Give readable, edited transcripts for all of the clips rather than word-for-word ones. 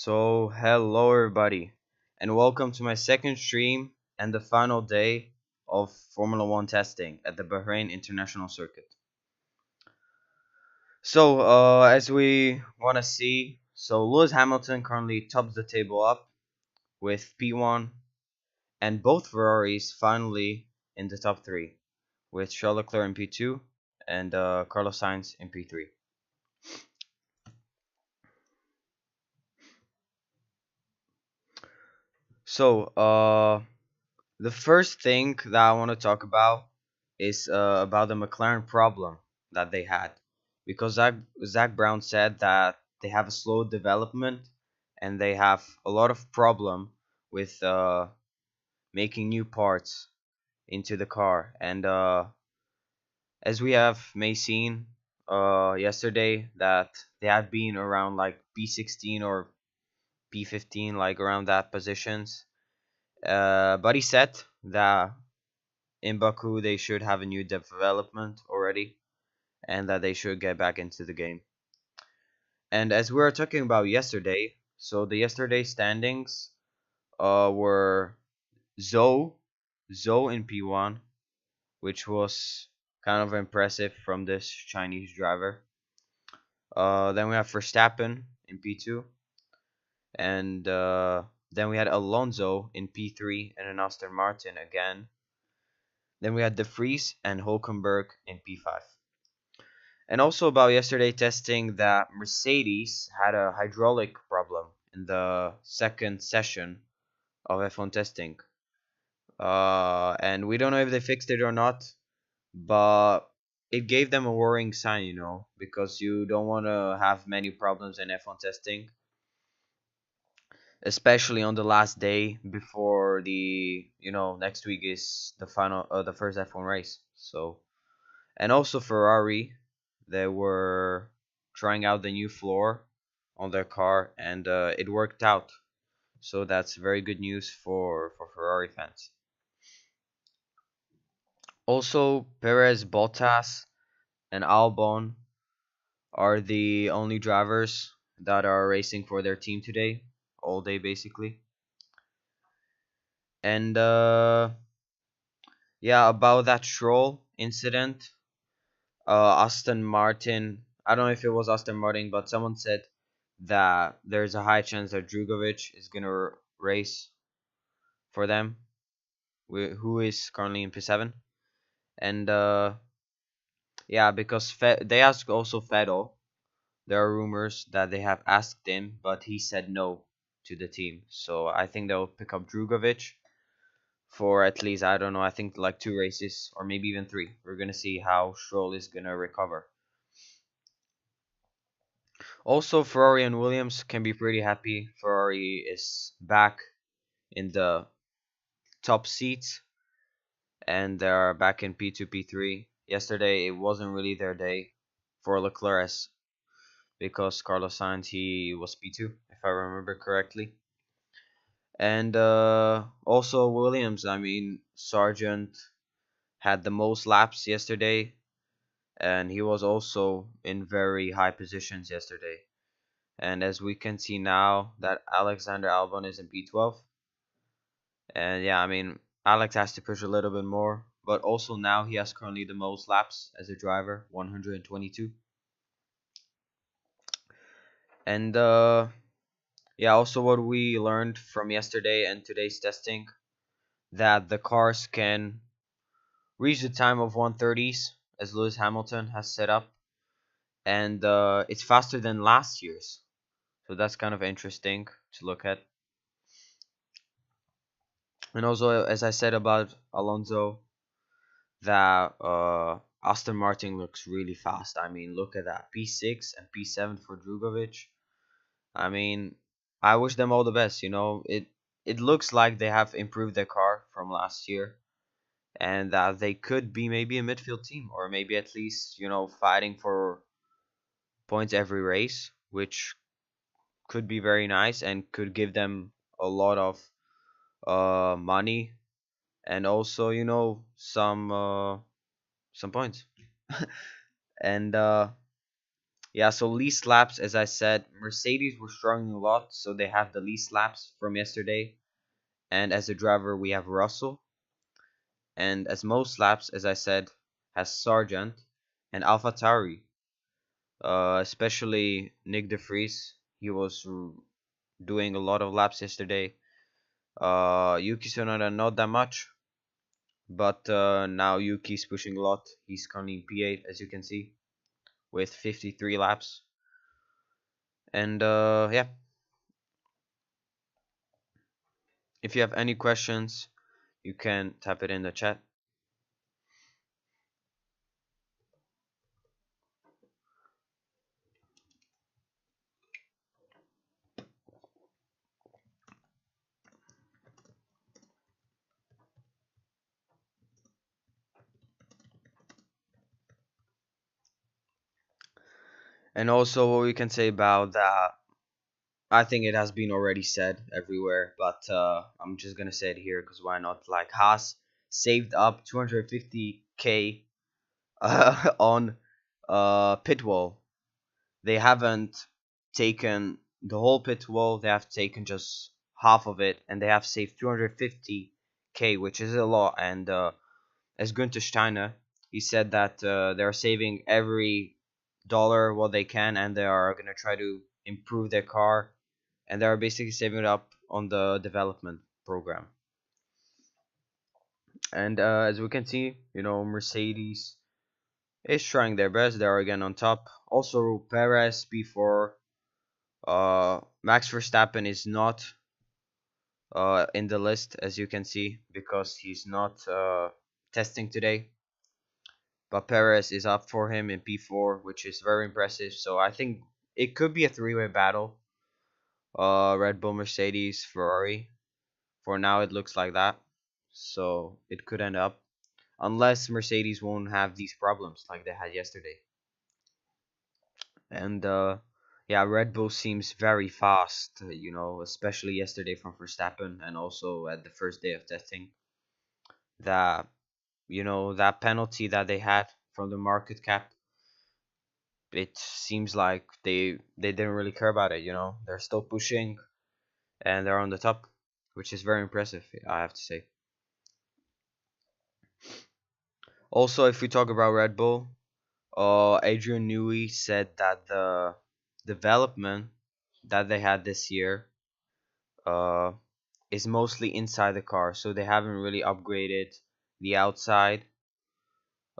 Hello everybody, and welcome to my second stream and the final day of Formula One testing at the Bahrain International Circuit. As we want to see, Lewis Hamilton currently tops the table up with P1, and both Ferraris finally in the top three, with Charles Leclerc in P2 and Carlos Sainz in P3. So, the first thing that I want to talk about is about the McLaren problem that they had, because Zach Brown said that they have a slow development and they have a lot of problem with making new parts into the car. And as we have may seen yesterday, that they have been around like P16 or P15, like around that positions. But he said that in Baku they should have a new development already and that they should get back into the game. And as we were talking about yesterday, so the yesterday standings were Zhou Zhou in P1, which was kind of impressive from this Chinese driver. Then we have Verstappen in P2, and then we had Alonso in P3 and an Aston Martin again. Then we had De Vries and Hulkenberg in P5. And also about yesterday testing that Mercedes had a hydraulic problem in the second session of F1 testing. And we don't know if they fixed it or not, but it gave them a worrying sign, because you don't want to have many problems in F1 testing, especially on the last day before next week is the first F1 race. And also Ferrari, they were trying out the new floor on their car, and it worked out. So that's very good news for Ferrari fans. Also, Perez, Bottas, and Albon are the only drivers that are racing for their team today, all day basically. And yeah, about that Stroll incident, Aston Martin. I don't know if it was Aston Martin, but someone said that there's a high chance that Drugovic is gonna race for them, who is currently in P7. And yeah, because they asked also Vettel. There are rumors that they have asked him, but he said no to the team. So I think they'll pick up Drugovic for at least, I don't know, I think like 2 races or maybe even 3. We're gonna see how Stroll is gonna recover. Also, Ferrari and Williams can be pretty happy. Ferrari is back in the top seats and they're back in P2, P3. Yesterday, it wasn't really their day for Leclerc because Carlos Sainz, he was P2, if I remember correctly. And also Williams, I mean, Sargent had the most laps yesterday, and he was also in very high positions yesterday. And as we can see now that Alexander Albon is in P12. And yeah, I mean, Alex has to push a little bit more, but also now he has currently the most laps as a driver, 122. And yeah, also what we learned from yesterday and today's testing, that the cars can reach the time of 130s as Lewis Hamilton has set up, and it's faster than last year's. So that's kind of interesting to look at. And also, as I said about Alonso, that Aston Martin looks really fast. I mean, look at that, P6 and P7 for Drugovic. I mean, I wish them all the best. It looks like they have improved their car from last year, and that they could be maybe a midfield team, or maybe at least fighting for points every race, which could be very nice and could give them a lot of money, and also some points. And Yeah, so least laps, as I said, Mercedes were struggling a lot, so they have the least laps from yesterday. And as a driver, we have Russell. And as most laps, as I said, has Sargent and AlphaTauri. Especially Nick De Vries. He was doing a lot of laps yesterday. Yuki Tsunoda not that much, but now Yuki's pushing a lot. He's currently in P8, as you can see, with 53 laps. And yeah, if you have any questions, you can type it in the chat. And also, what we can say about that, I think it has been already said everywhere, but I'm just gonna say it here because why not? Like Haas saved up 250K on pit wall. They haven't taken the whole pit wall. They have taken just half of it, and they have saved 250K, which is a lot. And as Günther Steiner, he said that they're saving every dollar what they can, and they are gonna try to improve their car, and they are basically saving it up on the development program. And as we can see, Mercedes is trying their best. They are again on top. Also, Perez P4. Max Verstappen is not in the list, as you can see, because he's not testing today. But Perez is up for him in P4, which is very impressive. So I think it could be a three-way battle. Red Bull, Mercedes, Ferrari. For now, it looks like that. So it could end up, unless Mercedes won't have these problems like they had yesterday. And yeah, Red Bull seems very fast, especially yesterday from Verstappen and also at the first day of testing. That that penalty that they had from the market cap, it seems like they didn't really care about it. They're still pushing and they're on the top, which is very impressive, I have to say. Also, if we talk about Red Bull, Adrian Newey said that the development that they had this year uh, is mostly inside the car, so they haven't really upgraded the outside,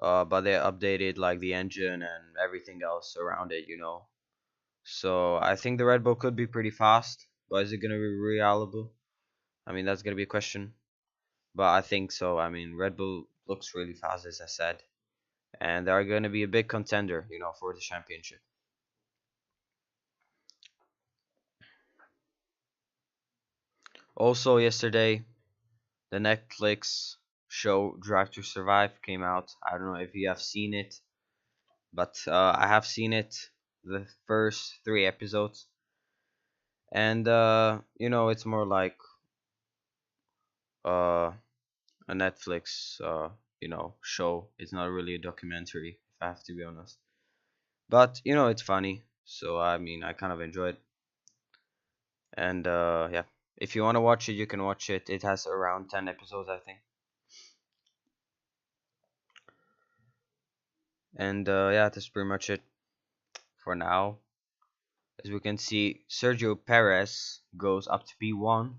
but they updated like the engine and everything else around it. So I think the Red Bull could be pretty fast, but is it gonna be reliable? I mean, that's gonna be a question, but I think so. I mean, Red Bull looks really fast, as I said, and they are gonna be a big contender, for the championship. Also, yesterday, the Netflix show Drive to Survive came out. I don't know if you have seen it, but I have seen it, the first three episodes, and it's more like uh, a Netflix show. It's not really a documentary, if I have to be honest. But it's funny, so I mean, I kind of enjoy it, and yeah, if you want to watch it, you can watch it. It has around 10 episodes, I think, and yeah, that's pretty much it for now. As we can see, Sergio Perez goes up to P1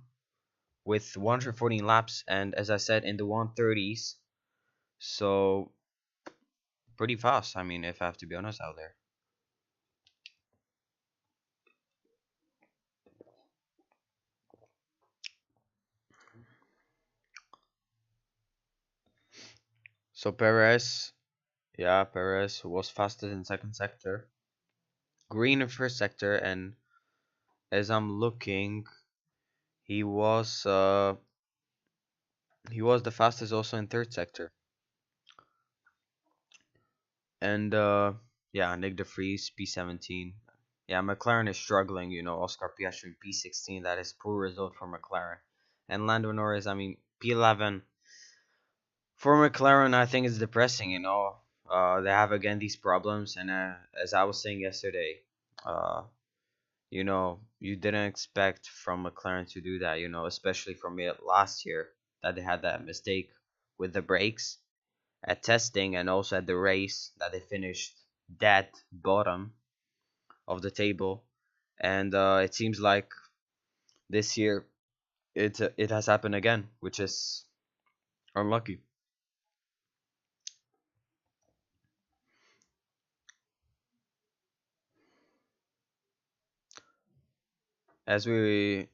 with 114 laps, and as I said, in the 130s, so pretty fast. I mean, if I have to be honest, out there. So Perez, yeah, Perez was fastest in second sector, green in first sector, and as I'm looking, he was uh he was the fastest also in third sector, and yeah, Nick De Vries P17. Yeah, McLaren is struggling. Oscar Piastri P16. That is poor result for McLaren, and Lando Norris. I mean, P11 for McLaren. I think it's depressing. They have again these problems, and as I was saying yesterday, uh, you didn't expect from McLaren to do that, especially from it last year that they had that mistake with the brakes at testing and also at the race that they finished dead bottom of the table. And it seems like this year it has happened again, which is unlucky. As we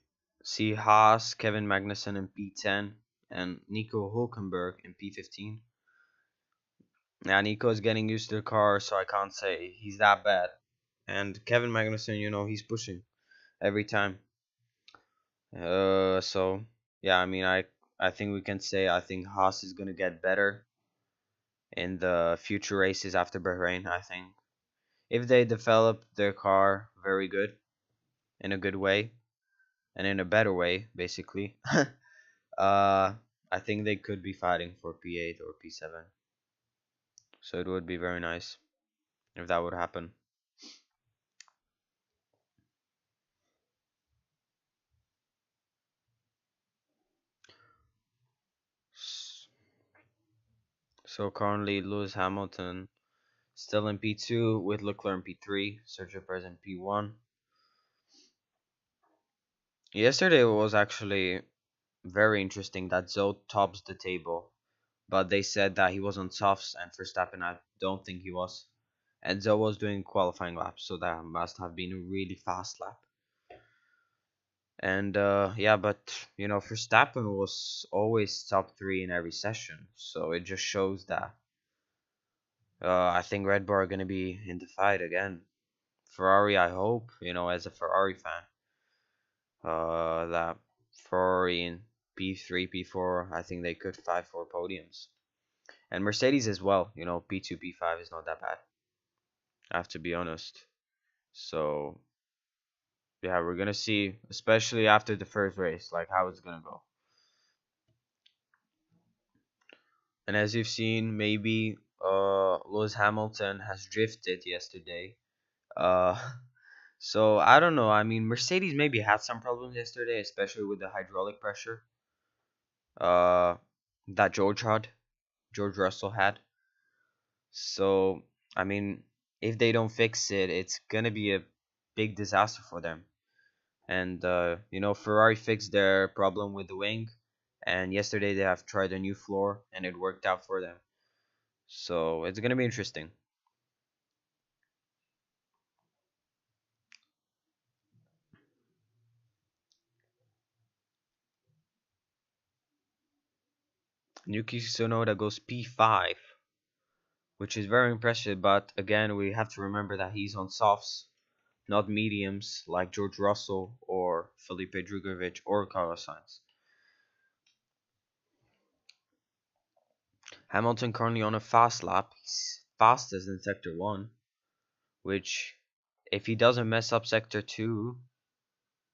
see Haas, Kevin Magnussen in P10, and Nico Hulkenberg in P15. Yeah, Nico is getting used to the car, so I can't say he's that bad. And Kevin Magnussen, he's pushing every time. So yeah, I mean, I think we can say I think Haas is gonna get better in the future races after Bahrain. I think if they develop their car very good in a good way and in a better way, basically, I think they could be fighting for P8 or P7. So it would be very nice if that would happen. S- So currently Lewis Hamilton still in P2 with Leclerc in P3, Sergio Perez in P1. Yesterday was actually very interesting that Zoe tops the table, but they said that he was on softs and Verstappen I don't think he was. And Zoe was doing qualifying laps, so that must have been a really fast lap. And yeah, but Verstappen was always top three in every session, so it just shows that I think Red Bull are gonna be in the fight again. Ferrari, I hope, as a Ferrari fan, that Ferrari in P3, P4, I think they could fight for podiums. And Mercedes as well, P2, P5 is not that bad. I have to be honest. So yeah, we're gonna see, especially after the first race, like how it's gonna go. And as you've seen, maybe Lewis Hamilton has drifted yesterday. Uh, so I don't know. I mean, Mercedes maybe had some problems yesterday, especially with the hydraulic pressure. Uh, that George Russell had. So I mean, if they don't fix it, it's gonna be a big disaster for them. And Ferrari fixed their problem with the wing, and yesterday they have tried a new floor, and it worked out for them. So it's gonna be interesting. Yuki Tsunoda goes P5, which is very impressive. But again, we have to remember that he's on softs, not mediums like George Russell or Felipe Drugovich or Carlos Sainz. Hamilton currently on a fast lap. He's fastest in Sector 1, which, if he doesn't mess up Sector 2,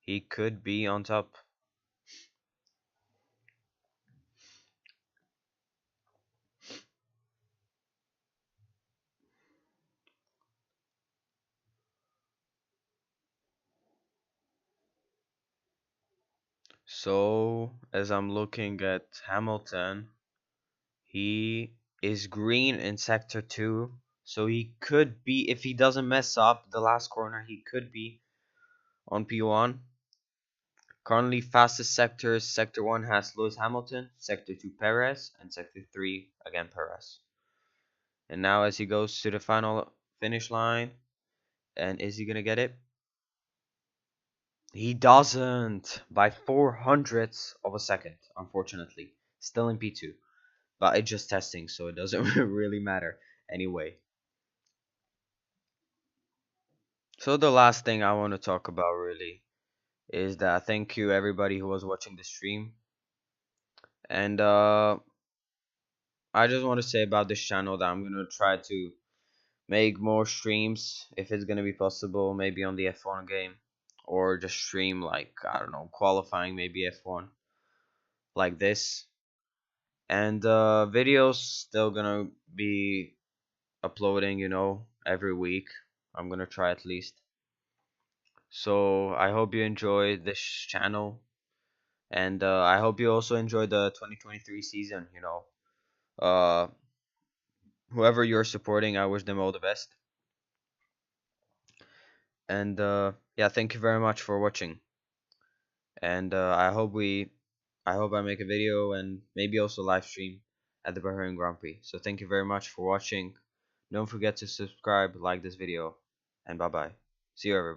he could be on top. So, as I'm looking at Hamilton, he is green in Sector 2. So he could be, if he doesn't mess up the last corner, he could be on P1. Currently, fastest sectors Sector 1 has Lewis Hamilton, Sector 2 Perez, and Sector 3 again Perez. And now, as he goes to the final finish line, and is he going to get it? He doesn't by 400ths of a second, unfortunately. Still in P2. But it's just testing, so it doesn't really matter anyway. So the last thing I want to talk about really is that thank you everybody who was watching the stream. And I just want to say about this channel that I'm gonna try to make more streams if it's gonna be possible, maybe on the F1 game, or just stream like I don't know qualifying maybe F1 like this. And videos still gonna be uploading, every week. I'm gonna try at least. So I hope you enjoy this channel, and I hope you also enjoy the 2023 season. Uh, whoever you're supporting, I wish them all the best. And yeah, thank you very much for watching. And I hope I make a video and maybe also live stream at the Bahrain Grand Prix. So thank you very much for watching. Don't forget to subscribe, like this video, and bye bye. See you everybody.